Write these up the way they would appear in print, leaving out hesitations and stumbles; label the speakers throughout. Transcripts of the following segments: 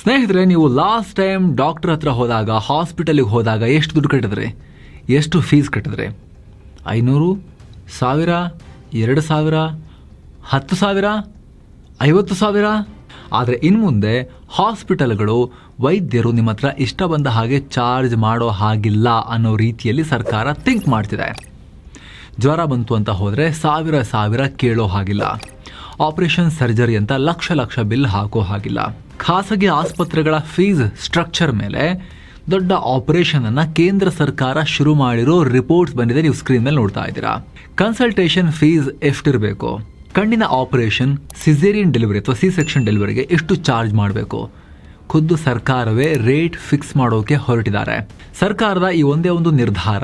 Speaker 1: ಸ್ನೇಹಿತರೆ, ನೀವು last time doctor ಹತ್ರ ಹೋದಾಗ, ಹಾಸ್ಪಿಟಲಿಗೆ ಹೋದಾಗ ಎಷ್ಟು ದುಡ್ಡು ಕಟ್ಟಿದ್ರಿ? ಎಷ್ಟು ಫೀಸ್ ಕಟ್ಟಿದ್ರಿ? 500, 1000, 2000, 10,000, 50,000? ಆದರೆ ಇನ್ನು ಮುಂದೆ ಹಾಸ್ಪಿಟಲ್ಗಳು ವೈದ್ಯರು ನಿಮ್ಮ ಹತ್ರ ಇಷ್ಟ ಬಂದ ಹಾಗೆ ಚಾರ್ಜ್ ಮಾಡೋ ಹಾಗಿಲ್ಲ ಅನ್ನೋ ರೀತಿಯಲ್ಲಿ ಸರ್ಕಾರ ಥಿಂಕ್ ಮಾಡ್ತಿದೆ. ಜ್ವರ ಬಂತು ಅಂತ ಹೋದರೆ ಸಾವಿರ ಕೇಳೋ ಹಾಗಿಲ್ಲ. ಆಪರೇಷನ್ ಸರ್ಜರಿ ಅಂತ ಲಕ್ಷ ಬಿಲ್ ಹಾಕೋ ಹಾಗಿಲ್ಲ. ಖಾಸಗಿ ಆಸ್ಪತ್ರೆಗಳ ಫೀಸ್ ಸ್ಟ್ರಕ್ಚರ್ ಮೇಲೆ ದೊಡ್ಡ ಆಪರೇಷನ್ ಅನ್ನ ಕೇಂದ್ರ ಸರ್ಕಾರ ಶುರು ಮಾಡಿರೋ ರಿಪೋರ್ಟ್ಸ್ ಬಂದಿದೆ. ನೀವು ಸ್ಕ್ರೀನ್ ಮೇಲೆ ನೋಡ್ತಾ ಇದ್ದೀರಾ. ಕನ್ಸಲ್ಟೇಷನ್ ಫೀಸ್ ಎಷ್ಟಿರಬೇಕು? ಕಣ್ಣಿನ ಆಪರೇಷನ್, ಸಿಸೇರಿಯನ್ ಡೆಲಿವರಿ ಅಥವಾ ಸಿ ಸೆಕ್ಷನ್ ಡೆಲಿವರಿಗೆ ಎಷ್ಟು ಚಾರ್ಜ್ ಮಾಡಬೇಕು? ಖುದ್ದು ಸರ್ಕಾರವೇ ರೇಟ್ ಫಿಕ್ಸ್ ಮಾಡೋಕೆ ಹೊರಟಿದ್ದಾರೆ. ಸರ್ಕಾರದ ಈ ಒಂದೇ ಒಂದು ನಿರ್ಧಾರ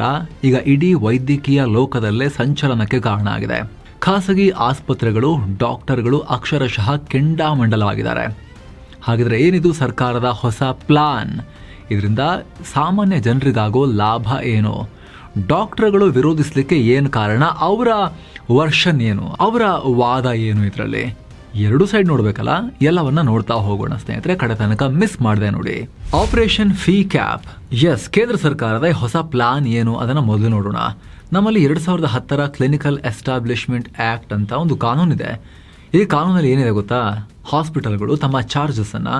Speaker 1: ಈಗ ಇಡೀ ವೈದ್ಯಕೀಯ ಲೋಕದಲ್ಲೇ ಸಂಚಲನಕ್ಕೆ ಕಾರಣ ಆಗಿದೆ. ಖಾಸಗಿ ಆಸ್ಪತ್ರೆಗಳು, ಡಾಕ್ಟರ್ಗಳು ಅಕ್ಷರಶಃ ಕೆಂಡಾಮಂಡಲವಾಗಿದ್ದಾರೆ. ಹಾಗಿದ್ರೆ ಏನಿದು ಸರ್ಕಾರದ ಹೊಸ ಪ್ಲಾನ್? ಇದರಿಂದ ಸಾಮಾನ್ಯ ಜನರಿಗಾಗೋ ಲಾಭ ಏನು? ಡಾಕ್ಟರ್ಗಳು ವಿರೋಧಿಸಲಿಕ್ಕೆ ಏನು ಕಾರಣ? ಅವರ ವರ್ಷನ್ ಏನು? ಅವರ ವಾದ ಏನು? ಇದರಲ್ಲಿ ಎರಡು ಸೈಡ್ ನೋಡ್ಬೇಕಲ್ಲ. ಎಲ್ಲವನ್ನ ನೋಡ್ತಾ ಹೋಗೋಣ ಸ್ನೇಹಿತರೆ, ಕಡೆ ತನಕ ಮಿಸ್ ಮಾಡಿದೆ ನೋಡಿ. Operation fee cap. ಎಸ್, ಕೇಂದ್ರ ಸರ್ಕಾರದ ಹೊಸ ಪ್ಲಾನ್ ಏನು ಅದನ್ನ ಮೊದಲು ನೋಡೋಣ. ನಮ್ಮಲ್ಲಿ 2010 ಕ್ಲಿನಿಕಲ್ ಎಸ್ಟಾಬ್ಲಿಷ್ಮೆಂಟ್ ಆಕ್ಟ್ ಅಂತ ಒಂದು ಕಾನೂನಿದೆ. ಈ ಕಾನೂನಲ್ಲಿ ಏನಿದೆ ಗೊತ್ತಾ? ಹಾಸ್ಪಿಟಲ್ಗಳು ತಮ್ಮ ಚಾರ್ಜಸ್ ಅನ್ನ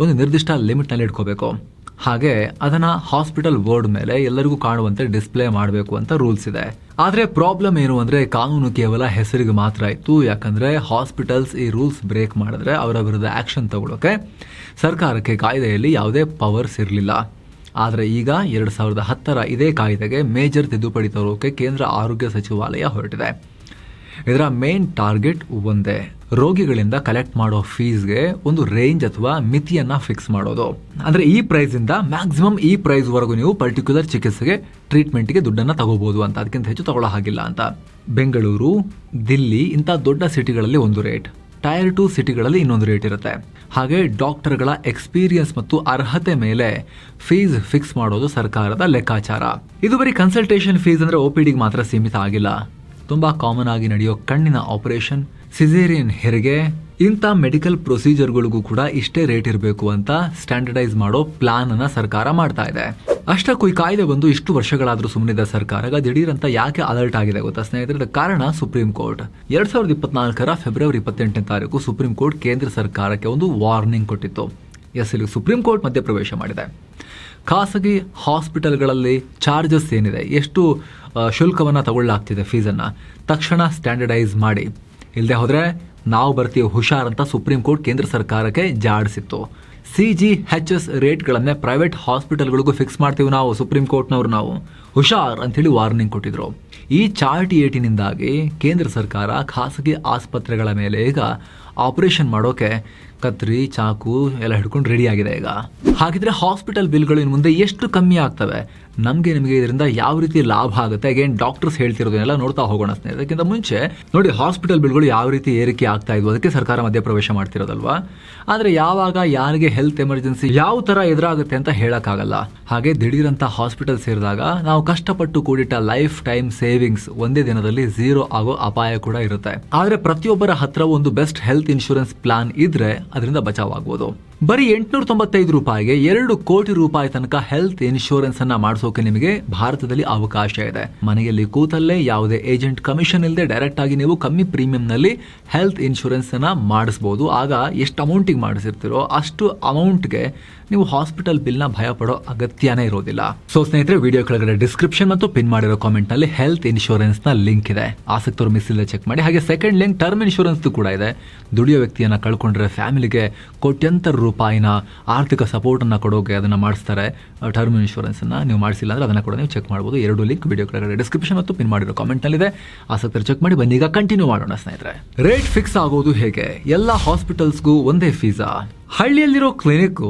Speaker 1: ಒಂದು ನಿರ್ದಿಷ್ಟ ಲಿಮಿಟ್ ನಲ್ಲಿ ಇಟ್ಕೋಬೇಕು. ಹಾಗೆ ಅದನ್ನ ಹಾಸ್ಪಿಟಲ್ ಬೋರ್ಡ್ ಮೇಲೆ ಎಲ್ಲರಿಗೂ ಕಾಣುವಂತೆ ಡಿಸ್ಪ್ಲೇ ಮಾಡಬೇಕು ಅಂತ ರೂಲ್ಸ್ ಇದೆ. ಆದ್ರೆ ಪ್ರಾಬ್ಲಮ್ ಏನು ಅಂದ್ರೆ, ಕಾನೂನು ಕೇವಲ ಹೆಸರಿಗೆ ಮಾತ್ರ ಇತ್ತು. ಯಾಕಂದ್ರೆ ಹಾಸ್ಪಿಟಲ್ಸ್ ಈ ರೂಲ್ಸ್ ಬ್ರೇಕ್ ಮಾಡಿದ್ರೆ ಅವರ ವಿರುದ್ಧ ಆಕ್ಷನ್ ತಗೊಳ್ಳೋಕೆ ಸರ್ಕಾರಕ್ಕೆ ಕಾಯ್ದೆಯಲ್ಲಿ ಯಾವುದೇ ಪವರ್ಸ್ ಇರಲಿಲ್ಲ. ಆದರೆ ಈಗ 2010 ಇದೇ ಕಾಯ್ದೆಗೆ ಮೇಜರ್ ತಿದ್ದುಪಡಿ ತರೋಕೆ ಕೇಂದ್ರ ಆರೋಗ್ಯ ಸಚಿವಾಲಯ ಹೊರಟಿದೆ. ಇದರ ಮೇನ್ ಟಾರ್ಗೆಟ್ ಒಂದೇ, ರೋಗಿಗಳಿಂದ ಕಲೆಕ್ಟ್ ಮಾಡೋ ಫೀಸ್ಗೆ ಒಂದು ರೇಂಜ್ ಅಥವಾ ಮಿತಿಯನ್ನ ಫಿಕ್ಸ್ ಮಾಡೋದು. ಅಂದ್ರೆ ಈ ಪ್ರೈಸ್ ಇಂದ ಮ್ಯಾಕ್ಸಿಮಮ್ ಈ ಪ್ರೈಸ್ ವರೆಗೂ ನೀವು ಪರ್ಟಿಕ್ಯುಲರ್ ಚಿಕಿತ್ಸೆಗೆ, ಟ್ರೀಟ್ಮೆಂಟ್ಗೆ ದುಡ್ಡನ್ನ ತಗೋಬಹುದು ಅಂತ, ಅದಕ್ಕಿಂತ ಹೆಚ್ಚು ತಗೊಳ್ಳೋ ಹಾಗಿಲ್ಲ ಅಂತ. ಬೆಂಗಳೂರು, ದಿಲ್ಲಿ ಇಂಥ ದೊಡ್ಡ ಸಿಟಿಗಳಲ್ಲಿ ಒಂದು ರೇಟ್, ಟೈರ್ 2 ಸಿಟಿಗಳಲ್ಲಿ ಇನ್ನೊಂದು ರೇಟ್ ಇರುತ್ತೆ. ಹಾಗೆ ಡಾಕ್ಟರ್ಗಳ ಎಕ್ಸ್ಪೀರಿಯನ್ಸ್ ಮತ್ತು ಅರ್ಹತೆ ಮೇಲೆ ಫೀಸ್ ಫಿಕ್ಸ್ ಮಾಡೋದು ಸರ್ಕಾರದ ಲೆಕ್ಕಾಚಾರ. ಇದು ಬರೀ ಕನ್ಸಲ್ಟೇಷನ್ ಫೀಸ್ ಅಂದ್ರೆ OPDಗೆ ಮಾತ್ರ ಸೀಮಿತ ಆಗಿಲ್ಲ. ತುಂಬಾ ಕಾಮನ್ ಆಗಿ ನಡೆಯೋ ಕಣ್ಣಿನ ಆಪರೇಷನ್, ಸಿಸೇರಿಯನ್ ಹೆರಿಗೆ, ಇಂಥ ಮೆಡಿಕಲ್ ಪ್ರೊಸೀಜರ್ಗಳಿಗೂ ಕೂಡ ಇಷ್ಟೇ ರೇಟ್ ಇರಬೇಕು ಅಂತ ಸ್ಟ್ಯಾಂಡರ್ಡೈಸ್ ಮಾಡೋ ಪ್ಲಾನ್ ಅನ್ನ ಸರ್ಕಾರ ಮಾಡ್ತಾ ಇದೆ. ಅಷ್ಟಕ್ಕೂ ಈ ಕಾಯ್ದೆ ಬಂದು ಇಷ್ಟು ವರ್ಷಗಳಾದ್ರೂ ಸುಮ್ಮನಿದ್ದ ಸರ್ಕಾರ ದಿಢೀರ್ ಅಂತ ಯಾಕೆ ಅಲರ್ಟ್ ಆಗಿದೆ ಗೊತ್ತಾ ಸ್ನೇಹಿತರೆ? ಕಾರಣ supreme court 2024 February 28 supreme court ಕೇಂದ್ರ ಸರ್ಕಾರಕ್ಕೆ ಒಂದು ವಾರ್ನಿಂಗ್ ಕೊಟ್ಟಿತ್ತು. ಇಲ್ಲಿ ಸುಪ್ರೀಂ ಕೋರ್ಟ್ ಮಧ್ಯಪ್ರವೇಶ ಮಾಡಿದೆ. ಖಾಸಗಿ ಹಾಸ್ಪಿಟಲ್ಗಳಲ್ಲಿ ಚಾರ್ಜಸ್ ಏನಿದೆ, ಎಷ್ಟು ಶುಲ್ಕವನ್ನು ತಗೊಳ್ಳಲಾಗ್ತಿದೆ, ಫೀಸನ್ನು ತಕ್ಷಣ ಸ್ಟ್ಯಾಂಡರ್ಡೈಸ್ ಮಾಡಿ, ಇಲ್ಲದೆ ಹೋದರೆ ನಾವು ಬರ್ತೀವಿ ಹುಷಾರ್ ಅಂತ ಸುಪ್ರೀಂ ಕೋರ್ಟ್ ಕೇಂದ್ರ ಸರ್ಕಾರಕ್ಕೆ ಜಾಡಿಸಿತ್ತು. CGHS ರೇಟ್ಗಳನ್ನೇ ಪ್ರೈವೇಟ್ ಹಾಸ್ಪಿಟಲ್ಗಳಿಗೂ ಫಿಕ್ಸ್ ಮಾಡ್ತೀವಿ ನಾವು, ಸುಪ್ರೀಂ ಕೋರ್ಟ್ನವರು ನಾವು ಹುಷಾರ್ ಅಂಥೇಳಿ ವಾರ್ನಿಂಗ್ ಕೊಟ್ಟಿದ್ರು. ಈ ಚಾರ್ಟ್ 18 ಕೇಂದ್ರ ಸರ್ಕಾರ ಖಾಸಗಿ ಆಸ್ಪತ್ರೆಗಳ ಮೇಲೆ ಈಗ ಆಪರೇಷನ್ ಮಾಡೋಕೆ ಕತ್ರಿ, ಚಾಕು ಎಲ್ಲ ಹಿಡ್ಕೊಂಡು ರೆಡಿ ಆಗಿದೆ ಈಗ. ಹಾಗಿದ್ರೆ ಹಾಸ್ಪಿಟಲ್ ಬಿಲ್ಗಳು ಇನ್ನು ಮುಂದೆ ಎಷ್ಟು ಕಮ್ಮಿ ಆಗ್ತವೆ? ನಮಗೆ ನಿಮಗೆ ಇದರಿಂದ ಯಾವ ರೀತಿ ಲಾಭ ಆಗುತ್ತೆ? ಅಗೇನ್ ಡಾಕ್ಟರ್ಸ್ ಹೇಳ್ತಿರೋದನ್ನೆಲ್ಲ ನೋಡ್ತಾ ಹೋಗೋಣ ಸ್ನೇಹಿತರೆ. ಅದಕ್ಕಿಂತ ಮುಂಚೆ ನೋಡಿ, ಹಾಸ್ಪಿಟಲ್ ಬಿಲ್ಗಳು ಯಾವ ರೀತಿ ಏರಿಕೆ ಆಗ್ತಾ ಇದ್ವು, ಅದಕ್ಕೆ ಸರ್ಕಾರ ಮಧ್ಯಪ್ರವೇಶ ಮಾಡ್ತಿರೋದಲ್ವಾ. ಆದರೆ ಯಾವಾಗ ಯಾರಿಗೆ ಹೆಲ್ತ್ ಎಮರ್ಜೆನ್ಸಿ ಯಾವ ತರ ಎದುರಾಗುತ್ತೆ ಅಂತ ಹೇಳಕ್ಕಾಗಲ್ಲ. ಹಾಗೆ ದಿಢೀರಂತ ಹಾಸ್ಪಿಟಲ್ ಸೇರಿದಾಗ ನಾವು ಕಷ್ಟಪಟ್ಟು ಕೂಡಿಟ್ಟ ಲೈಫ್ ಟೈಮ್ ಸೇವಿಂಗ್ಸ್ ಒಂದೇ ದಿನದಲ್ಲಿ 0 ಆಗೋ ಅಪಾಯ ಕೂಡ ಇರುತ್ತೆ. ಆದ್ರೆ ಪ್ರತಿಯೊಬ್ಬರ ಹತ್ರ ಒಂದು ಬೆಸ್ಟ್ ಹೆಲ್ತ್ ಇನ್ಶೂರೆನ್ಸ್ ಪ್ಲಾನ್ ಇದ್ರೆ ಅದರಿಂದ ಬಚಾವಾಗಬಹುದು. ಬರೀ 895 ರೂಪಾಯಿಗೆ 2 ಕೋಟಿ ರೂಪಾಯಿ ತನಕ ಹೆಲ್ತ್ ಇನ್ಶೂರೆನ್ಸ್ ಅನ್ನ ಮಾಡಿಸೋಕೆ ನಿಮಗೆ ಭಾರತದಲ್ಲಿ ಅವಕಾಶ ಇದೆ. ಮನೆಯಲ್ಲಿ ಕೂತಲ್ಲೇ ಯಾವುದೇ ಏಜೆಂಟ್ ಕಮಿಷನ್ ಇಲ್ಲದೆ ಡೈರೆಕ್ಟ್ ಆಗಿ ನೀವು ಕಮ್ಮಿ ಪ್ರೀಮಿಯಂ ನಲ್ಲಿ ಹೆಲ್ತ್ ಇನ್ಶೂರೆನ್ಸ್ ಅನ್ನ ಮಾಡಿಸಬಹುದು. ಆಗ ಎಷ್ಟು ಅಮೌಂಟಿಗೆ ಮಾಡಿಸಿರ್ತೀರೋ ಅಷ್ಟು ಅಮೌಂಟ್ಗೆ ನೀವು ಹಾಸ್ಪಿಟಲ್ ಬಿಲ್ ನ ಭಯ ಪಡೋ ಅಗತ್ಯನೇ ಇರೋದಿಲ್ಲ. ಸೊ ಸ್ನೇಹಿತರೆ, ವಿಡಿಯೋ ಕೆಳಗಡೆ ಡಿಸ್ಕ್ರಿಪ್ಷನ್ ಮತ್ತು ಪಿನ್ ಮಾಡಿರೋ ಕಾಮೆಂಟ್ ನಲ್ಲಿ ಹೆಲ್ತ್ ಇನ್ಶೂರೆನ್ಸ್ ನ ಲಿಂಕ್ ಇದೆ. ಆಸಕ್ತರು ಮಿಸ್ ಇಲ್ಲದೆ ಚೆಕ್ ಮಾಡಿ. ಹಾಗೆ ಸೆಕೆಂಡ್ ಲಿಂಕ್ ಟರ್ಮ್ ಇನ್ಶೂರೆನ್ಸ್ ಕೂಡ ಇದೆ. ದುಡಿಯೋ ವ್ಯಕ್ತಿಯನ್ನ ಕಳ್ಕೊಂಡ್ರೆ ಫ್ಯಾಮಿಲಿಗೆ ಕೋಟ್ಯಂತರ ರೂಪಾಯಿನ ಆರ್ಥಿಕ ಸಪೋರ್ಟ್ ಅನ್ನ ಕೊಡೋಕೆ ಅದನ್ನ ಮಾಡಿಸ್ತಾರೆ. ಟರ್ಮ್ ಇನ್ಶೂರೆನ್ಸ್ ಅನ್ನ ನೀವು ಮಾಡಿಸಿಲ್ಲ ಅಂದ್ರೆ ಅದನ್ನ ಕೂಡ ನೀವು ಚೆಕ್ ಮಾಡಬಹುದು. 2 ಲಿಂಕ್ ವಿಡಿಯೋ ಕೆಳಗಡೆ ಡಿಸ್ಕ್ರಿಪ್ಷನ್ ಮತ್ತು ಪಿನ್ ಮಾಡಿರೋ ಕಾಮೆಂಟ್ ನಲ್ಲಿ ಇದೆ. ಆಸಕ್ತರು ಚೆಕ್ ಮಾಡಿ. ಬನ್ನಿ ಈಗ ಕಂಟಿನ್ಯೂ ಮಾಡೋಣ ಸ್ನೇಹಿತರೆ. ರೇಟ್ ಫಿಕ್ಸ್ ಆಗೋದು ಹೇಗೆ? ಎಲ್ಲಾ ಹಾಸ್ಪಿಟಲ್ಸ್ಗೂ ಒಂದೇ ಫೀಸಾ? ಹಳ್ಳಿಯಲ್ಲಿರೋ ಕ್ಲಿನಿಕ್ಗೂ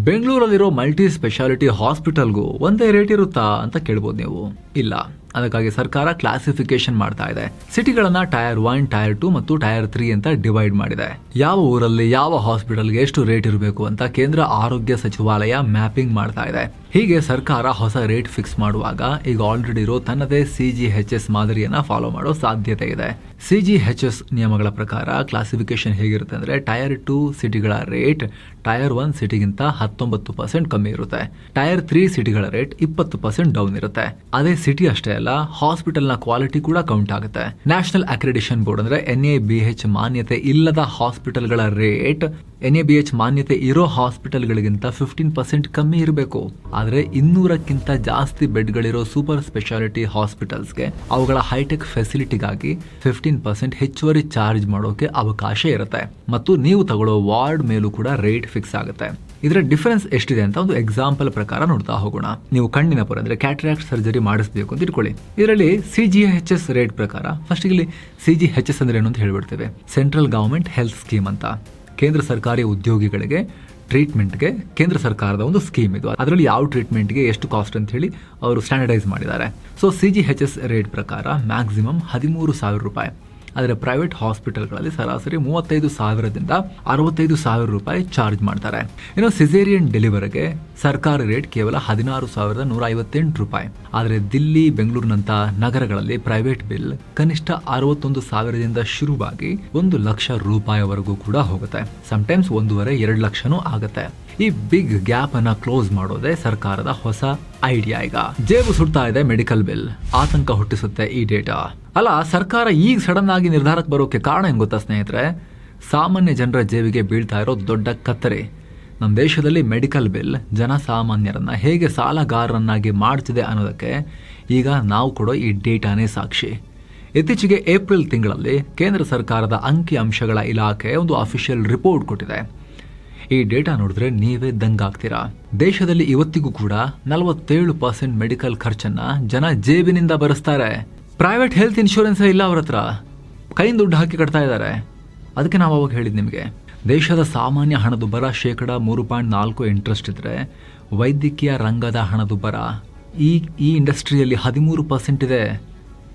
Speaker 1: ಬೆಂಗಳೂರಲ್ಲಿರೋ ಮಲ್ಟಿ ಸ್ಪೆಷಾಲಿಟಿ ಹಾಸ್ಪಿಟಲ್ಗೂ ಒಂದೇ ರೇಟ್ ಇರುತ್ತಾ ಅಂತ ಕೇಳ್ಬೋದು ನೀವು. ಇಲ್ಲ, ಅದಕ್ಕಾಗಿ ಸರ್ಕಾರ ಕ್ಲಾಸಿಫಿಕೇಶನ್ ಮಾಡ್ತಾ ಇದೆ. ಸಿಟಿಗಳನ್ನ ಟೈರ್ 1, ಟೈರ್ 2 ಮತ್ತು ಟೈರ್ 3 ಅಂತ ಡಿವೈಡ್ ಮಾಡಿದೆ. ಯಾವ ಊರಲ್ಲಿ ಯಾವ ಹಾಸ್ಪಿಟಲ್ಗೆ ಎಷ್ಟು ರೇಟ್ ಇರಬೇಕು ಅಂತ ಕೇಂದ್ರ ಆರೋಗ್ಯ ಸಚಿವಾಲಯ ಮ್ಯಾಪಿಂಗ್ ಮಾಡ್ತಾ ಇದೆ. ಹೀಗೆ ಸರ್ಕಾರ ಹೊಸ ರೇಟ್ ಫಿಕ್ಸ್ ಮಾಡುವಾಗ ಈಗ ಆಲ್ರೆಡಿ ಇರೋ ತನ್ನದೇ CGHS ಮಾದರಿಯನ್ನ ಫಾಲೋ ಮಾಡೋ ಸಾಧ್ಯತೆ ಇದೆ. CGHS ನಿಯಮಗಳ ಪ್ರಕಾರ ಕ್ಲಾಸಿಫಿಕೇಶನ್ ಹೇಗಿರುತ್ತೆ ಅಂದ್ರೆ ಟೈರ್ 2 ಸಿಟಿಗಳ ರೇಟ್ ಟೈರ್ 1 ಸಿಟಿಗಿಂತ 19% ಕಮ್ಮಿ ಇರುತ್ತೆ. ಟೈರ್ 3 ಸಿಟಿಗಳ ರೇಟ್ 20% ಡೌನ್ ಇರುತ್ತೆ. ಅದೇ ಸಿಟಿ ಅಷ್ಟೇ ಅಲ್ಲ, ಹಾಸ್ಪಿಟಲ್ ನ ಕ್ವಾಲಿಟಿ ಕೂಡ ಕೌಂಟ್ ಆಗುತ್ತೆ. ನ್ಯಾಷನಲ್ ಅಕ್ರೆಡಿಟೇಷನ್ ಬೋರ್ಡ್ ಅಂದ್ರೆ NABH ಮಾನ್ಯತೆ ಇಲ್ಲದ ಹಾಸ್ಪಿಟಲ್ಗಳ ರೇಟ್ NABH ಮಾನ್ಯತೆ ಇರೋ ಹಾಸ್ಪಿಟಲ್ಗಳಿಗಿಂತ 15% ಕಮ್ಮಿ ಇರಬೇಕು. ಆದ್ರೆ 200ಕ್ಕಿಂತ ಜಾಸ್ತಿ ಬೆಡ್ಗಳಿರೋ ಸೂಪರ್ ಸ್ಪೆಷಾಲಿಟಿ ಹಾಸ್ಪಿಟಲ್ಸ್ಗೆ ಅವುಗಳ ಹೈಟೆಕ್ ಫೆಸಿಲಿಟಿಗಾಗಿ 15% ಹೆಚ್ಚುವರಿ ಚಾರ್ಜ್ ಮಾಡೋಕೆ ಅವಕಾಶ ಇರುತ್ತೆ. ಮತ್ತು ನೀವು ತಗೊಳ್ಳೋ ವಾರ್ಡ್ ಮೇಲೂ ಕೂಡ ರೇಟ್ ಫಿಕ್ಸ್ ಆಗುತ್ತೆ. ಇದರ ಡಿಫರೆನ್ಸ್ ಎಷ್ಟಿದೆ ಅಂತ ಒಂದು ಎಕ್ಸಾಂಪಲ್ ಪ್ರಕಾರ ನೋಡ್ತಾ ಹೋಗೋಣ. ನೀವು ಕಣ್ಣಿನ ಪೊರೆ ಅಂದ್ರೆ ಕ್ಯಾಟ್ರಾಕ್ಟ್ ಸರ್ಜರಿ ಮಾಡಿಸಬೇಕು ಅಂತ ಇಟ್ಕೊಳ್ಳಿ. ಇದರಲ್ಲಿ CGHS ರೇಟ್ ಪ್ರಕಾರ ಫಸ್ಟ್ ಇಲ್ಲಿ CGHS ಅಂದ್ರೆ ಏನು ಅಂತ ಹೇಳ್ಬಿಡ್ತೇವೆ. ಸೆಂಟ್ರಲ್ ಗವರ್ಮೆಂಟ್ ಹೆಲ್ತ್ ಸ್ಕೀಮ್ ಅಂತ, ಕೇಂದ್ರ ಸರ್ಕಾರಿ ಉದ್ಯೋಗಿಗಳಿಗೆ ಟ್ರೀಟ್ಮೆಂಟ್ಗೆ ಕೇಂದ್ರ ಸರ್ಕಾರದ ಒಂದು ಸ್ಕೀಮ್ ಇದು. ಅದರಲ್ಲಿ ಯಾವ ಟ್ರೀಟ್ಮೆಂಟ್ಗೆ ಎಷ್ಟು ಕಾಸ್ಟ್ ಅಂತ ಹೇಳಿ ಅವರು ಸ್ಟ್ಯಾಂಡರ್ಡೈಸ್ ಮಾಡಿದ್ದಾರೆ. ಸೊ CGHS ರೇಟ್ ಪ್ರಕಾರ ಮ್ಯಾಕ್ಸಿಮಮ್ 13,000 ರೂಪಾಯಿ. ಆದರೆ ಪ್ರೈವೇಟ್ ಹಾಸ್ಪಿಟಲ್ಗಳಲ್ಲಿ ಸರಾಸರಿ 35,000ದಿಂದ 65,000 ರೂಪಾಯಿ ಚಾರ್ಜ್ ಮಾಡ್ತಾರೆ. ಇನ್ನು ಸಿಸೇರಿಯನ್ ಡೆಲಿವರಿಗೆ ಸರ್ಕಾರಿ ರೇಟ್ ಕೇವಲ 16,158 ರೂಪಾಯಿ. ಆದರೆ ದಿಲ್ಲಿ, ಬೆಂಗಳೂರಿನಂತ ನಗರಗಳಲ್ಲಿ ಪ್ರೈವೇಟ್ ಬಿಲ್ ಕನಿಷ್ಠ 61,000ದಿಂದ ಶುರುವಾಗಿ 1,00,000 ರೂಪಾಯಿವರೆಗೂ ಕೂಡ ಹೋಗುತ್ತೆ. ಸಮ್ಟೈಮ್ಸ್ 1.5-2 ಲಕ್ಷನೂ ಆಗುತ್ತೆ. ಈ ಬಿಗ್ ಗ್ಯಾಪ್ ಅನ್ನ ಕ್ಲೋಸ್ ಮಾಡೋದೇ ಸರ್ಕಾರದ ಹೊಸ ಐಡಿಯಾ. ಈಗ ಜೇಬು ಸುಡ್ತಾ ಇದೆ ಮೆಡಿಕಲ್ ಬಿಲ್, ಆತಂಕ ಹುಟ್ಟಿಸುತ್ತೆ ಈ ಡೇಟಾ. ಅಲ್ಲ, ಸರ್ಕಾರ ಈಗ ಸಡನ್ ಆಗಿ ನಿರ್ಧಾರಕ್ಕೆ ಬರೋಕೆ ಕಾರಣ ಏನ್ ಗೊತ್ತಾ ಸ್ನೇಹಿತರೆ? ಸಾಮಾನ್ಯ ಜನರ ಜೇಬಿಗೆ ಬೀಳ್ತಾ ಇರೋ ದೊಡ್ಡ ಕತ್ತರಿ. ನಮ್ಮ ದೇಶದಲ್ಲಿ ಮೆಡಿಕಲ್ ಬಿಲ್ ಜನಸಾಮಾನ್ಯರನ್ನ ಹೇಗೆ ಸಾಲಗಾರರನ್ನಾಗಿ ಮಾಡ್ತಿದೆ ಅನ್ನೋದಕ್ಕೆ ಈಗ ನಾವು ಕೊಡೋ ಈ ಡೇಟಾನೇ ಸಾಕ್ಷಿ. ಇತ್ತೀಚೆಗೆ ಏಪ್ರಿಲ್ ತಿಂಗಳಲ್ಲಿ ಕೇಂದ್ರ ಸರ್ಕಾರದ ಅಂಕಿ ಅಂಶಗಳ ಇಲಾಖೆ ಒಂದು ಅಫಿಷಿಯಲ್ ರಿಪೋರ್ಟ್ ಕೊಟ್ಟಿದೆ. ಈ ಡೇಟಾ ನೋಡಿದ್ರೆ ನೀವೇ ದಂಗಾಗ್ತೀರಾ. ದೇಶದಲ್ಲಿ ಇವತ್ತಿಗೂ ಕೂಡ 47% ಮೆಡಿಕಲ್ ಖರ್ಚನ್ನ ಜನ ಜೇಬಿನಿಂದ ಭರಿಸ್ತಾರೆ. ಪ್ರೈವೇಟ್ ಹೆಲ್ತ್ ಇನ್ಶೂರೆನ್ಸ್ ಇಲ್ಲ ಅವ್ರ ಹತ್ರ, ಕೈಯಿಂದ ದುಡ್ಡು ಹಾಕಿ ಕಟ್ತಾ ಇದ್ದಾರೆ. ಅದಕ್ಕೆ ನಾವು ಅವಾಗ ಹೇಳಿದ್ ನಿಮಗೆ, ದೇಶದ ಸಾಮಾನ್ಯ ಹಣದುಬ್ಬರ 3.4% ಇಂಟ್ರೆಸ್ಟ್ ಇದ್ರೆ ವೈದ್ಯಕೀಯ ರಂಗದ ಹಣದುಬ್ಬರ ಈ ಇಂಡಸ್ಟ್ರಿಯಲ್ಲಿ 13% ಇದೆ.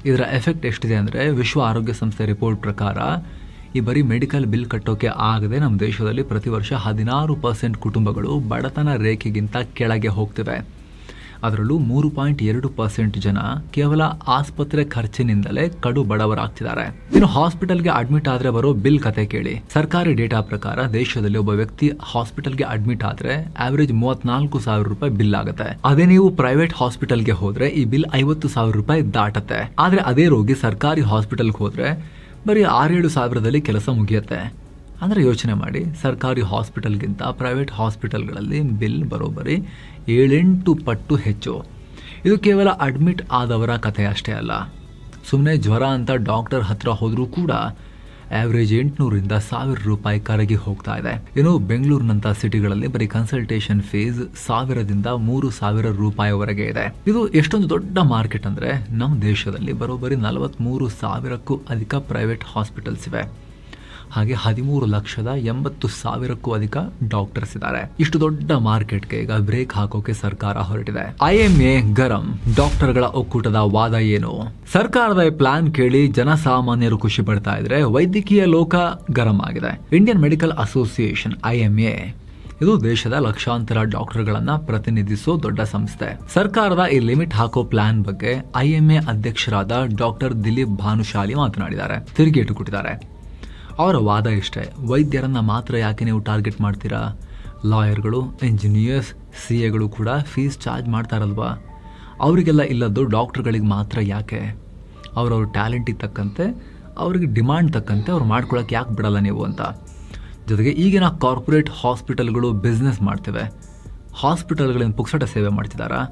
Speaker 1: ಇದರ ಎಫೆಕ್ಟ್ ಎಷ್ಟಿದೆ ಅಂದರೆ ವಿಶ್ವ ಆರೋಗ್ಯ ಸಂಸ್ಥೆ ರಿಪೋರ್ಟ್ ಪ್ರಕಾರ ಈ ಬರೀ ಮೆಡಿಕಲ್ ಬಿಲ್ ಕಟ್ಟೋಕೆ ಆಗದೆ ನಮ್ಮ ದೇಶದಲ್ಲಿ ಪ್ರತಿ ವರ್ಷ 16% ಕುಟುಂಬಗಳು ಬಡತನ ರೇಖೆಗಿಂತ ಕೆಳಗೆ ಹೋಗ್ತಿವೆ. ಅದರಲ್ಲೂ 3.2% ಜನ ಕೇವಲ ಆಸ್ಪತ್ರೆ ಖರ್ಚಿನಿಂದಲೇ ಕಡು ಬಡವರಾಗ್ತಿದ್ದಾರೆ. ಇನ್ನು ಹಾಸ್ಪಿಟಲ್ಗೆ ಅಡ್ಮಿಟ್ ಆದ್ರೆ ಬರೋ ಬಿಲ್ ಕತೆ ಕೇಳಿ. ಸರ್ಕಾರಿ ಡೇಟಾ ಪ್ರಕಾರ ದೇಶದಲ್ಲಿ ಒಬ್ಬ ವ್ಯಕ್ತಿ ಹಾಸ್ಪಿಟಲ್ಗೆ ಅಡ್ಮಿಟ್ ಆದ್ರೆ ಆವರೇಜ್ 34,000 ರೂಪಾಯಿ ಬಿಲ್ ಆಗುತ್ತೆ. ಅದೇ ನೀವು ಪ್ರೈವೇಟ್ ಹಾಸ್ಪಿಟಲ್ಗೆ ಹೋದ್ರೆ ಈ ಬಿಲ್ 50,000 ರೂಪಾಯಿ ದಾಟತ್ತೆ. ಆದ್ರೆ ಅದೇ ರೋಗಿ ಸರ್ಕಾರಿ ಹಾಸ್ಪಿಟಲ್ಗೆ ಹೋದ್ರೆ ಬರೀ 6-7 ಸಾವಿರದಲ್ಲಿ ಕೆಲಸ ಮುಗಿಯುತ್ತೆ. ಅಂದರೆ ಯೋಚನೆ ಮಾಡಿ, ಸರ್ಕಾರಿ ಹಾಸ್ಪಿಟಲ್ಗಿಂತ ಪ್ರೈವೇಟ್ ಹಾಸ್ಪಿಟಲ್ಗಳಲ್ಲಿ ಬಿಲ್ ಬರೋಬ್ಬರಿ 7-8 ಪಟ್ಟು ಹೆಚ್ಚು. ಇದು ಕೇವಲ ಅಡ್ಮಿಟ್ ಆದವರ ಕಥೆ ಅಷ್ಟೇ ಅಲ್ಲ. ಸುಮ್ಮನೆ ಜ್ವರ ಅಂತ ಡಾಕ್ಟರ್ ಹತ್ರ ಹೋದರೂ ಕೂಡ ಆವ್ರೇಜ್ 800ರಿಂದ 1,000 ರೂಪಾಯಿ ಕರಗಿ ಹೋಗ್ತಾ ಇದೆ. ಇನ್ನು ಬೆಂಗಳೂರಿನಂಥ ಸಿಟಿಗಳಲ್ಲಿ ಬರೀ ಕನ್ಸಲ್ಟೇಷನ್ ಫೀಸ್ 1,000ದಿಂದ 3,000 ರೂಪಾಯಿವರೆಗೆ ಇದೆ. ಇದು ಎಷ್ಟೊಂದು ದೊಡ್ಡ ಮಾರ್ಕೆಟ್ ಅಂದರೆ ನಮ್ಮ ದೇಶದಲ್ಲಿ ಬರೋಬ್ಬರಿ 43,000ಕ್ಕೂ ಅಧಿಕ ಪ್ರೈವೇಟ್ ಹಾಸ್ಪಿಟಲ್ಸ್ ಇವೆ. ಹಾಗೆ 13,80,000ಕ್ಕೂ ಅಧಿಕ ಡಾಕ್ಟರ್ಸ್ ಇದ್ದಾರೆ. ಇಷ್ಟು ದೊಡ್ಡ ಮಾರ್ಕೆಟ್ಗೆ ಈಗ ಬ್ರೇಕ್ ಹಾಕೋಕೆ ಸರ್ಕಾರ ಹೊರಟಿದೆ. IMA ಗರಂ, ಡಾಕ್ಟರ್ಗಳ ಒಕ್ಕೂಟದ ವಾದ ಏನು? ಸರ್ಕಾರದ ಪ್ಲಾನ್ ಕೇಳಿ ಜನಸಾಮಾನ್ಯರು ಖುಷಿ ಪಡ್ತಾ ಇದ್ರೆ ವೈದ್ಯಕೀಯ ಲೋಕ ಗರಂ ಆಗಿದೆ. ಇಂಡಿಯನ್ ಮೆಡಿಕಲ್ ಅಸೋಸಿಯೇಷನ್ IMA ಇದು ದೇಶದ ಲಕ್ಷಾಂತರ ಡಾಕ್ಟರ್ಗಳನ್ನ ಪ್ರತಿನಿಧಿಸೋ ದೊಡ್ಡ ಸಂಸ್ಥೆ. ಸರ್ಕಾರದ ಈ ಲಿಮಿಟ್ ಹಾಕೋ ಪ್ಲಾನ್ ಬಗ್ಗೆ IMA ಅಧ್ಯಕ್ಷರಾದ ಡಾಕ್ಟರ್ ದಿಲೀಪ್ ಭಾನುಶಾಲಿ ಮಾತನಾಡಿದ್ದಾರೆ, ತಿರುಗೇಟು ಕೊಟ್ಟಿದ್ದಾರೆ. ಅವರ ವಾದ ಇಷ್ಟೇ, ವೈದ್ಯರನ್ನ ಮಾತ್ರ ಯಾಕೆ ನೀವು ಟಾರ್ಗೆಟ್ ಮಾಡ್ತೀರಾ? ಲಾಯರ್ಗಳು, ಇಂಜಿನಿಯರ್ಸ್, CAಗಳು ಕೂಡ ಫೀಸ್ ಚಾರ್ಜ್ ಮಾಡ್ತಾರಲ್ವಾ? ಅವರಿಗೆಲ್ಲ ಇಲ್ಲದ್ದು ಡಾಕ್ಟರ್ಗಳಿಗೆ ಮಾತ್ರ ಯಾಕೆ? ಅವ್ರವ್ರ ಟ್ಯಾಲೆಂಟಿಗೆ ತಕ್ಕಂತೆ, ಅವ್ರಿಗೆ ಡಿಮಾಂಡ್ ತಕ್ಕಂತೆ ಅವ್ರು ಮಾಡ್ಕೊಳಕ್ಕೆ ಯಾಕೆ ಬಿಡಲ್ಲ ನೀವು ಅಂತ. ಜೊತೆಗೆ ಈಗಿನ ಕಾರ್ಪೊರೇಟ್ ಹಾಸ್ಪಿಟಲ್ಗಳು ಬಿಸ್ನೆಸ್ ಮಾಡ್ತವೆ. ಹಾಸ್ಪಿಟಲ್ಗಳಿಂದ ಪುಕ್ಸಟ ಸೇವೆ ಮಾಡ್ತಿದ್ದಾರಾ?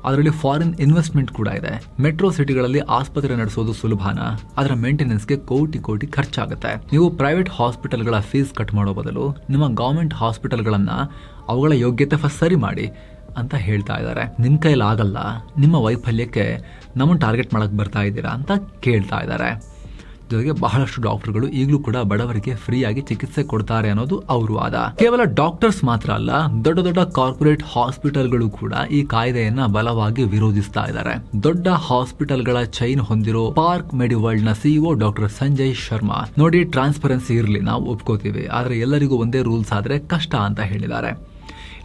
Speaker 1: ಅದರಲ್ಲಿ ಫಾರಿನ್ ಇನ್ವೆಸ್ಟ್ಮೆಂಟ್ ಕೂಡ ಇದೆ. ಮೆಟ್ರೋ ಸಿಟಿಗಳಲ್ಲಿ ಆಸ್ಪತ್ರೆ ನಡೆಸೋದು ಸುಲಭನಾ? ಅದರ ಮೇಂಟೆನೆನ್ಸ್ಗೆ ಕೋಟಿ ಖರ್ಚಾಗುತ್ತೆ. ನೀವು ಪ್ರೈವೇಟ್ ಹಾಸ್ಪಿಟಲ್ಗಳ ಫೀಸ್ ಕಟ್ ಮಾಡೋ ಬದಲು ನಿಮ್ಮ ಗವರ್ಮೆಂಟ್ ಹಾಸ್ಪಿಟಲ್ಗಳನ್ನ ಅವುಗಳ ಯೋಗ್ಯತೆ ಫಸ್ಟ್ ಸರಿ ಮಾಡಿ ಅಂತ ಹೇಳ್ತಾ ಇದ್ದಾರೆ. ನಿಮ್ಮ ಕೈಲಿ ಆಗಲ್ಲ, ನಿಮ್ಮ ವೈಫಲ್ಯಕ್ಕೆ ನಮ್ಮನ್ನು ಟಾರ್ಗೆಟ್ ಮಾಡಕ್ ಬರ್ತಾ ಇದ್ದೀರಾ ಅಂತ ಕೇಳ್ತಾ ಇದ್ದಾರೆ. ಜೊತೆಗೆ ಬಹಳಷ್ಟು ಡಾಕ್ಟರ್ಗಳು ಈಗಲೂ ಕೂಡ ಬಡವರಿಗೆ ಫ್ರೀಯಾಗಿ ಚಿಕಿತ್ಸೆ ಕೊಡ್ತಾರೆ ಅನ್ನೋದು ಅವ್ರ ವಾದ. ಕೇವಲ ಡಾಕ್ಟರ್ಸ್ ಮಾತ್ರ ಅಲ್ಲ, ದೊಡ್ಡ ದೊಡ್ಡ ಕಾರ್ಪೊರೇಟ್ ಹಾಸ್ಪಿಟಲ್ಗಳು ಕೂಡ ಈ ಕಾಯ್ದೆಯನ್ನ ಬಲವಾಗಿ ವಿರೋಧಿಸ್ತಾ ಇದ್ದಾರೆ. ದೊಡ್ಡ ಹಾಸ್ಪಿಟಲ್ಗಳ ಚೈನ್ ಹೊಂದಿರೋ ಪಾರ್ಕ್ ಮೆಡಿವರ್ಲ್ಡ್ ನ CEO ಡಾಕ್ಟರ್ ಸಂಜಯ್ ಶರ್ಮಾ, ನೋಡಿ ಟ್ರಾನ್ಸ್ಪರೆನ್ಸಿ ಇರಲಿ, ನಾವು ಒಪ್ಕೋತೀವಿ, ಆದ್ರೆ ಎಲ್ಲರಿಗೂ ಒಂದೇ ರೂಲ್ಸ್ ಆದ್ರೆ ಕಷ್ಟ ಅಂತ ಹೇಳಿದ್ದಾರೆ.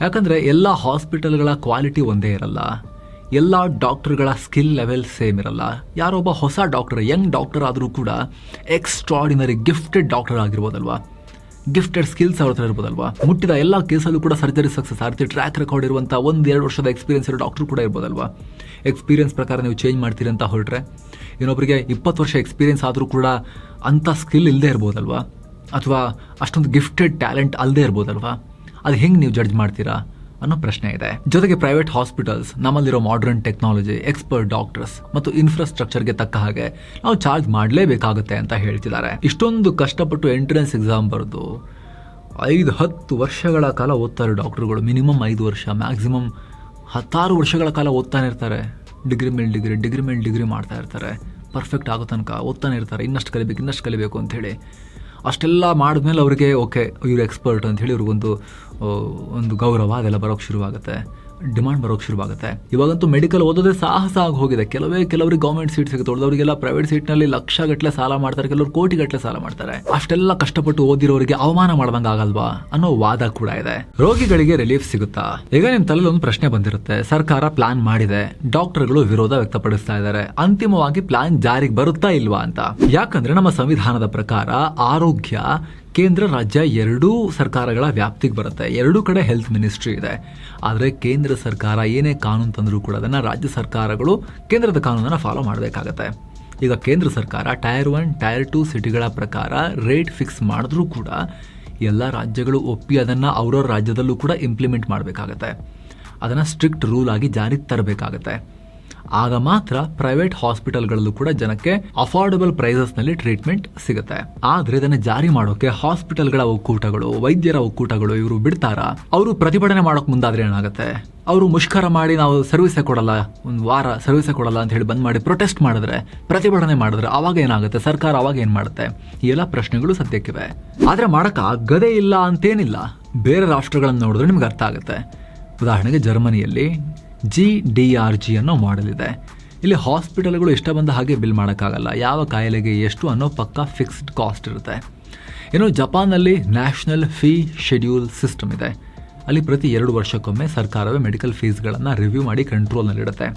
Speaker 1: ಯಾಕಂದರೆ ಎಲ್ಲ ಹಾಸ್ಪಿಟಲ್ಗಳ ಕ್ವಾಲಿಟಿ ಒಂದೇ ಇರಲ್ಲ, ಎಲ್ಲ ಡಾಕ್ಟರ್ಗಳ ಸ್ಕಿಲ್ ಲೆವೆಲ್ ಸೇಮ್ ಇರಲ್ಲ. ಯಾರೊಬ್ಬ ಹೊಸ ಡಾಕ್ಟರ್, ಯಂಗ್ ಡಾಕ್ಟರ್ ಆದರೂ ಕೂಡ ಎಕ್ಸ್ಟ್ರಾಡಿನರಿ ಗಿಫ್ಟೆಡ್ ಡಾಕ್ಟರ್ ಆಗಿರ್ಬೋದಲ್ವಾ, ಗಿಫ್ಟೆಡ್ ಸ್ಕಿಲ್ಸ್ ಅವ್ರ ಹತ್ರ ಇರ್ಬೋದಲ್ವಾ. ಮುಟ್ಟಿದ ಎಲ್ಲ ಕೇಸಲ್ಲೂ ಕೂಡ ಸರ್ಜರಿ ಸಕ್ಸಸ್ ಆಗುತ್ತೆ. ಟ್ರ್ಯಾಕ್ ರೆಕಾರ್ಡ್ ಇರುವಂಥ 1-2 ವರ್ಷದ ಎಕ್ಸ್ಪೀರಿಯನ್ಸ್ ಇರೋ ಡಾಕ್ಟರ್ ಕೂಡ ಇರ್ಬೋದಲ್ವಾ. ಎಕ್ಸ್ಪೀರಿಯನ್ಸ್ ಪ್ರಕಾರ ನೀವು ಚೇಂಜ್ ಮಾಡ್ತೀರಿ ಅಂತ ಹೊರಟ್ರೆ ಇನ್ನೊಬ್ಬರಿಗೆ 20 ವರ್ಷ ಎಕ್ಸ್ಪೀರಿಯನ್ಸ್ ಆದರೂ ಕೂಡ ಅಂಥ ಸ್ಕಿಲ್ ಇಲ್ಲದೆ ಇರ್ಬೋದಲ್ವಾ, ಅಥವಾ ಅಷ್ಟೊಂದು ಗಿಫ್ಟೆಡ್ ಟ್ಯಾಲೆಂಟ್ ಅಲ್ಲದೆ ಇರ್ಬೋದಲ್ವಾ. ಅದು ಹೆಂಗೆ ನೀವು ಜಡ್ಜ್ ಮಾಡ್ತೀರಾ ಅನ್ನೋ ಪ್ರಶ್ನೆ ಇದೆ. ಜೊತೆಗೆ ಪ್ರೈವೇಟ್ ಹಾಸ್ಪಿಟಲ್ಸ್ ನಮ್ಮಲ್ಲಿರೋ ಮಾಡರ್ನ್ ಟೆಕ್ನಾಲಜಿ, ಎಕ್ಸ್ಪರ್ಟ್ ಡಾಕ್ಟರ್ಸ್ ಮತ್ತು ಇನ್ಫ್ರಾಸ್ಟ್ರಕ್ಚರ್ಗೆ ತಕ್ಕ ಹಾಗೆ ನಾವು ಚಾರ್ಜ್ ಮಾಡಲೇಬೇಕಾಗುತ್ತೆ ಅಂತ ಹೇಳ್ತಿದ್ದಾರೆ. ಇಷ್ಟೊಂದು ಕಷ್ಟಪಟ್ಟು ಎಂಟ್ರೆನ್ಸ್ ಎಕ್ಸಾಮ್ ಬರೆದು 5-10 ವರ್ಷಗಳ ಕಾಲ ಓದ್ತಾರೆ ಡಾಕ್ಟರ್ಗಳು. ಮಿನಿಮಮ್ 5 ವರ್ಷ, ಮ್ಯಾಕ್ಸಿಮಮ್ 16 ವರ್ಷಗಳ ಕಾಲ ಓದ್ತಾನೆ ಇರ್ತಾರೆ. ಡಿಗ್ರಿ ಮೇಲೆ ಡಿಗ್ರಿ ಮಾಡ್ತಾ ಇರ್ತಾರೆ. ಪರ್ಫೆಕ್ಟ್ ಆಗೋ ತನಕ ಓದ್ತಾನೆ ಇರ್ತಾರೆ. ಇನ್ನಷ್ಟು ಕಲಿಬೇಕು ಅಂಥೇಳಿ. ಅಷ್ಟೆಲ್ಲ ಮಾಡಿದ್ಮೇಲೆ ಅವರಿಗೆ ಓಕೆ ಇವ್ರು ಎಕ್ಸ್ಪರ್ಟ್ ಅಂಥೇಳಿ ಒಂದು ಗೌರವ ಅದೆಲ್ಲ ಬರೋಕ್ಕೆ ಶುರುವಾಗುತ್ತೆ, ಡಿಮಾಂಡ್ ಬರೋಕ್ಕೆ ಶುರುವಾಗುತ್ತೆ. ಇವಾಗಂತೂ ಮೆಡಿಕಲ್ ಓದೋದೇ ಸಾಹಸ ಆಗಿ ಹೋಗಿದೆ. ಕೆಲವರಿಗೆ ಗೌರ್ಮೆಂಟ್ ಸೀಟ್ ಸಿಗುತ್ತೆ, ಉಳಿದವರಿಗೆಲ್ಲ ಪ್ರೈವೇಟ್ ಸೀಟ್ನಲ್ಲಿ ಲಕ್ಷಗಟ್ಟಲೆ ಸಾಲ ಮಾಡ್ತಾರೆ, ಕೆಲವರು ಕೋಟಿಗಟ್ಟಲೆ ಸಾಲ ಮಾಡ್ತಾರೆ. ಅಷ್ಟೆಲ್ಲ ಕಷ್ಟಪಟ್ಟು ಓದಿರೋರಿಗೆ ಅವಮಾನ ಮಾಡ್ದಂಗೆ ಆಗಲ್ವಾ ಅನ್ನೋ ವಾದ ಕೂಡ ಇದೆ. ರೋಗಿಗಳಿಗೆ ರಿಲೀಫ್ ಸಿಗುತ್ತಾ? ಈಗ ನಿಮ್ಮ ತಲೆಯಲ್ಲಿ ಒಂದು ಪ್ರಶ್ನೆ ಬಂದಿರುತ್ತೆ. ಸರ್ಕಾರ ಪ್ಲಾನ್ ಮಾಡಿದೆ, ಡಾಕ್ಟರ್ಗಳು ವಿರೋಧ ವ್ಯಕ್ತಪಡಿಸ್ತಾ ಇದ್ದಾರೆ, ಅಂತಿಮವಾಗಿ ಪ್ಲಾನ್ ಜಾರಿಗೆ ಬರುತ್ತಾ ಇಲ್ವಾ ಅಂತ. ಯಾಕಂದ್ರೆ ನಮ್ಮ ಸಂವಿಧಾನದ ಪ್ರಕಾರ ಆರೋಗ್ಯ ಕೇಂದ್ರ ರಾಜ್ಯ ಎರಡೂ ಸರ್ಕಾರಗಳ ವ್ಯಾಪ್ತಿಗೆ ಬರುತ್ತೆ. ಎರಡೂ ಕಡೆ ಹೆಲ್ತ್ ಮಿನಿಸ್ಟ್ರಿ ಇದೆ. ಆದರೆ ಕೇಂದ್ರ ಸರ್ಕಾರ ಏನೇ ಕಾನೂನು ತಂದರೂ ಕೂಡ ಅದನ್ನು ರಾಜ್ಯ ಸರ್ಕಾರಗಳು ಕೇಂದ್ರದ ಕಾನೂನನ್ನು ಫಾಲೋ ಮಾಡಬೇಕಾಗತ್ತೆ. ಈಗ ಕೇಂದ್ರ ಸರ್ಕಾರ ಟೈರ್ 1, ಟೈರ್ 2 ಸಿಟಿಗಳ ಪ್ರಕಾರ ರೇಟ್ ಫಿಕ್ಸ್ ಮಾಡಿದ್ರೂ ಕೂಡ ಎಲ್ಲ ರಾಜ್ಯಗಳು ಒಪ್ಪಿ ಅದನ್ನು ಅವ್ರವ್ರ ರಾಜ್ಯದಲ್ಲೂ ಕೂಡ ಇಂಪ್ಲಿಮೆಂಟ್ ಮಾಡಬೇಕಾಗತ್ತೆ. ಅದನ್ನು ಸ್ಟ್ರಿಕ್ಟ್ ರೂಲ್ ಆಗಿ ಜಾರಿಗೆ ತರಬೇಕಾಗತ್ತೆ. ಆಗ ಮಾತ್ರ ಪ್ರೈವೇಟ್ ಹಾಸ್ಪಿಟಲ್ಗಳಲ್ಲೂ ಕೂಡ ಜನಕ್ಕೆ ಅಫೋರ್ಡಬಲ್ ಪ್ರೈಸಸ್ನಲ್ಲಿ ಟ್ರೀಟ್ಮೆಂಟ್ ಸಿಗುತ್ತೆ. ಆದ್ರೆ ಇದನ್ನು ಜಾರಿ ಮಾಡೋಕೆ ಹಾಸ್ಪಿಟಲ್ಗಳ ಒಕ್ಕೂಟಗಳು, ವೈದ್ಯರ ಒಕ್ಕೂಟಗಳು ಇವರು ಬಿಡ್ತಾರಾ? ಅವರು ಪ್ರತಿಭಟನೆ ಮಾಡೋಕೆ ಮುಂದಾದ್ರೆ ಏನಾಗುತ್ತೆ? ಅವರು ಮುಷ್ಕರ ಮಾಡಿ ನಾವು ಸರ್ವಿಸೇ ಕೊಡಲ್ಲ, ಒಂದು ವಾರ ಸರ್ವಿಸೇ ಕೊಡಲ್ಲ ಅಂತ ಹೇಳಿ ಬಂದ್ ಮಾಡಿ ಪ್ರೊಟೆಸ್ಟ್ ಮಾಡಿದ್ರೆ, ಪ್ರತಿಭಟನೆ ಮಾಡಿದ್ರೆ ಅವಾಗ ಏನಾಗುತ್ತೆ? ಸರ್ಕಾರ ಅವಾಗ ಏನ್ ಮಾಡುತ್ತೆ? ಈ ಎಲ್ಲ ಪ್ರಶ್ನೆಗಳು ಸದ್ಯಕ್ಕಿವೆ. ಆದ್ರೆ ಮಾಡಕ್ ಆಗದೇ ಇಲ್ಲ ಅಂತೇನಿಲ್ಲ. ಬೇರೆ ರಾಷ್ಟ್ರಗಳನ್ನು ನೋಡಿದ್ರೆ ನಿಮ್ಗೆ ಅರ್ಥ ಆಗುತ್ತೆ. ಉದಾಹರಣೆಗೆ ಜರ್ಮನಿಯಲ್ಲಿ GDRG ಅನ್ನೋ ಮಾಡೆಲ್ ಇದೆ. ಇಲ್ಲಿ ಹಾಸ್ಪಿಟಲ್ಗಳು ಇಷ್ಟ ಬಂದ ಹಾಗೆ ಬಿಲ್ ಮಾಡೋಕ್ಕಾಗಲ್ಲ. ಯಾವ ಕಾಯಿಲೆಗೆ ಎಷ್ಟು ಅನ್ನೋ ಪಕ್ಕಾ ಫಿಕ್ಸ್ಡ್ ಕಾಸ್ಟ್ ಇರುತ್ತೆ. ಇನ್ನು ಜಪಾನ್ನಲ್ಲಿ ನ್ಯಾಷನಲ್ ಫೀ ಶೆಡ್ಯೂಲ್ ಸಿಸ್ಟಮ್ ಇದೆ. ಅಲ್ಲಿ ಪ್ರತಿ 2 ವರ್ಷಕ್ಕೊಮ್ಮೆ ಸರ್ಕಾರವೇ ಮೆಡಿಕಲ್ ಫೀಸ್ಗಳನ್ನು ರಿವ್ಯೂ ಮಾಡಿ ಕಂಟ್ರೋಲ್ನಲ್ಲಿಡುತ್ತೆ.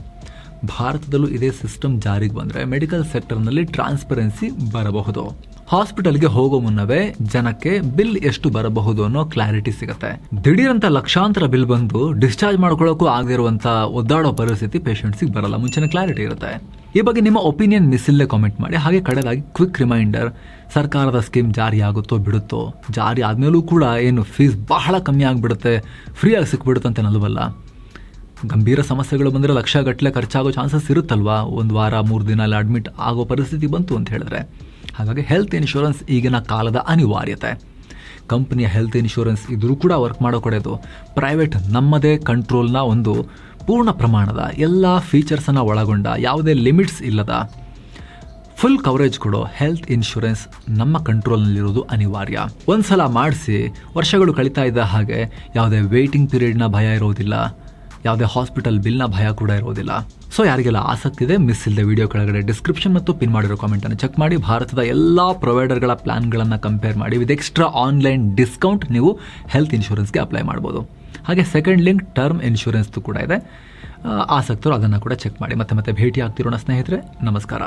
Speaker 1: ಭಾರತದಲ್ಲೂ ಇದೇ ಸಿಸ್ಟಮ್ ಜಾರಿಗೆ ಬಂದರೆ ಮೆಡಿಕಲ್ ಸೆಕ್ಟರ್ನಲ್ಲಿ ಟ್ರಾನ್ಸ್ಪರೆನ್ಸಿ ಬರಬಹುದು. ಹಾಸ್ಪಿಟಲ್ಗೆ ಹೋಗೋ ಮುನ್ನವೇ ಜನಕ್ಕೆ ಬಿಲ್ ಎಷ್ಟು ಬರಬಹುದು ಅನ್ನೋ ಕ್ಲಾರಿಟಿ ಸಿಗುತ್ತೆ. ದಿಢೀರಂತ ಲಕ್ಷಾಂತರ ಬಿಲ್ ಬಂದು ಡಿಸ್ಚಾರ್ಜ್ ಮಾಡ್ಕೊಳ್ಳೋಕ್ಕೂ ಆಗದಿರುವಂತ ಒದ್ದಾಡೋ ಪರಿಸ್ಥಿತಿ ಪೇಷಂಟ್ಸಿಗೆ ಬರಲ್ಲ. ಮುಂಚೆನೇ ಕ್ಲಾರಿಟಿ ಇರುತ್ತೆ. ಈ ಬಗ್ಗೆ ನಿಮ್ಮ ಒಪಿನಿಯನ್ ಮಿಸ್ಸಿಲ್ಲೇ ಕಾಮೆಂಟ್ ಮಾಡಿ. ಹಾಗೆ ಕಡೆದಾಗಿ ಕ್ವಿಕ್ ರಿಮೈಂಡರ್, ಸರ್ಕಾರದ ಸ್ಕೀಮ್ ಜಾರಿ ಆಗುತ್ತೋ ಬಿಡುತ್ತೋ, ಜಾರಿ ಆದ್ಮೇಲೂ ಕೂಡ ಏನು ಫೀಸ್ ಬಹಳ ಕಮ್ಮಿ ಆಗಿಬಿಡುತ್ತೆ, ಫ್ರೀಯಾಗಿ ಸಿಕ್ಬಿಡುತ್ತೆ ಅಂತ ಅಲ್ವಲ್ಲ. ಗಂಭೀರ ಸಮಸ್ಯೆಗಳು ಬಂದರೆ ಲಕ್ಷಗಟ್ಟಲೆ ಖರ್ಚಾಗೋ ಚಾನ್ಸಸ್ ಇರುತ್ತಲ್ವಾ. 1 ವಾರ 3 ದಿನ ಅಲ್ಲಿ ಅಡ್ಮಿಟ್ ಆಗೋ ಪರಿಸ್ಥಿತಿ ಬಂತು ಅಂತ ಹೇಳಿದ್ರೆ. ಹಾಗಾಗಿ ಹೆಲ್ತ್ ಇನ್ಶೂರೆನ್ಸ್ ಈಗಿನ ಕಾಲದ ಅನಿವಾರ್ಯತೆ. ಕಂಪನಿಯ ಹೆಲ್ತ್ ಇನ್ಶೂರೆನ್ಸ್ ಇದ್ರೂ ಕೂಡ ವರ್ಕ್ ಮಾಡೋ ಕೊಡೋದು. ಪ್ರೈವೇಟ್ ನಮ್ಮದೇ ಕಂಟ್ರೋಲ್ನ ಒಂದು ಪೂರ್ಣ ಪ್ರಮಾಣದ ಎಲ್ಲ ಫೀಚರ್ಸನ್ನು ಒಳಗೊಂಡ, ಯಾವುದೇ ಲಿಮಿಟ್ಸ್ ಇಲ್ಲದ ಫುಲ್ ಕವರೇಜ್ ಕೊಡೋ ಹೆಲ್ತ್ ಇನ್ಶೂರೆನ್ಸ್ ನಮ್ಮ ಕಂಟ್ರೋಲ್ನಲ್ಲಿರೋದು ಅನಿವಾರ್ಯ. ಒಂದ್ಸಲ ಮಾಡಿಸಿ ವರ್ಷಗಳು ಕಳೀತಾ ಇದ್ದ ಹಾಗೆ ಯಾವುದೇ ವೇಟಿಂಗ್ ಪೀರಿಯಡ್ನ ಭಯ ಇರೋದಿಲ್ಲ, ಯಾವುದೇ ಹಾಸ್ಪಿಟಲ್ ಬಿಲ್ನ ಭಯ ಕೂಡ ಇರೋದಿಲ್ಲ. ಸೊ ಯಾರಿಗೆಲ್ಲ ಆಸಕ್ತಿ ಇದೆ, ಮಿಸ್ ಇಲ್ಲದೆ ವಿಡಿಯೋ ಕೆಳಗಡೆ ಡಿಸ್ಕ್ರಿಪ್ಷನ್ ಮತ್ತು ಪಿನ್ ಮಾಡಿರೋ ಕಾಮೆಂಟನ್ನು ಚೆಕ್ ಮಾಡಿ ಭಾರತದ ಎಲ್ಲ ಪ್ರೊವೈಡರ್ಗಳ ಪ್ಲಾನ್ಗಳನ್ನು ಕಂಪೇರ್ ಮಾಡಿ ವಿತ್ ಎಕ್ಸ್ಟ್ರಾ ಆನ್ಲೈನ್ ಡಿಸ್ಕೌಂಟ್ ನೀವು ಹೆಲ್ತ್ ಇನ್ಶೂರೆನ್ಸ್ಗೆ ಅಪ್ಲೈ ಮಾಡ್ಬೋದು. ಹಾಗೆ ಸೆಕೆಂಡ್ ಲಿಂಕ್ ಟರ್ಮ್ ಇನ್ಶೂರೆನ್ಸ್ದು ಕೂಡ ಇದೆ. ಆಸಕ್ತರು ಅದನ್ನು ಕೂಡ ಚೆಕ್ ಮಾಡಿ. ಮತ್ತೆ ಭೇಟಿ ಆಗ್ತಿರೋಣ ಸ್ನೇಹಿತರೆ. ನಮಸ್ಕಾರ.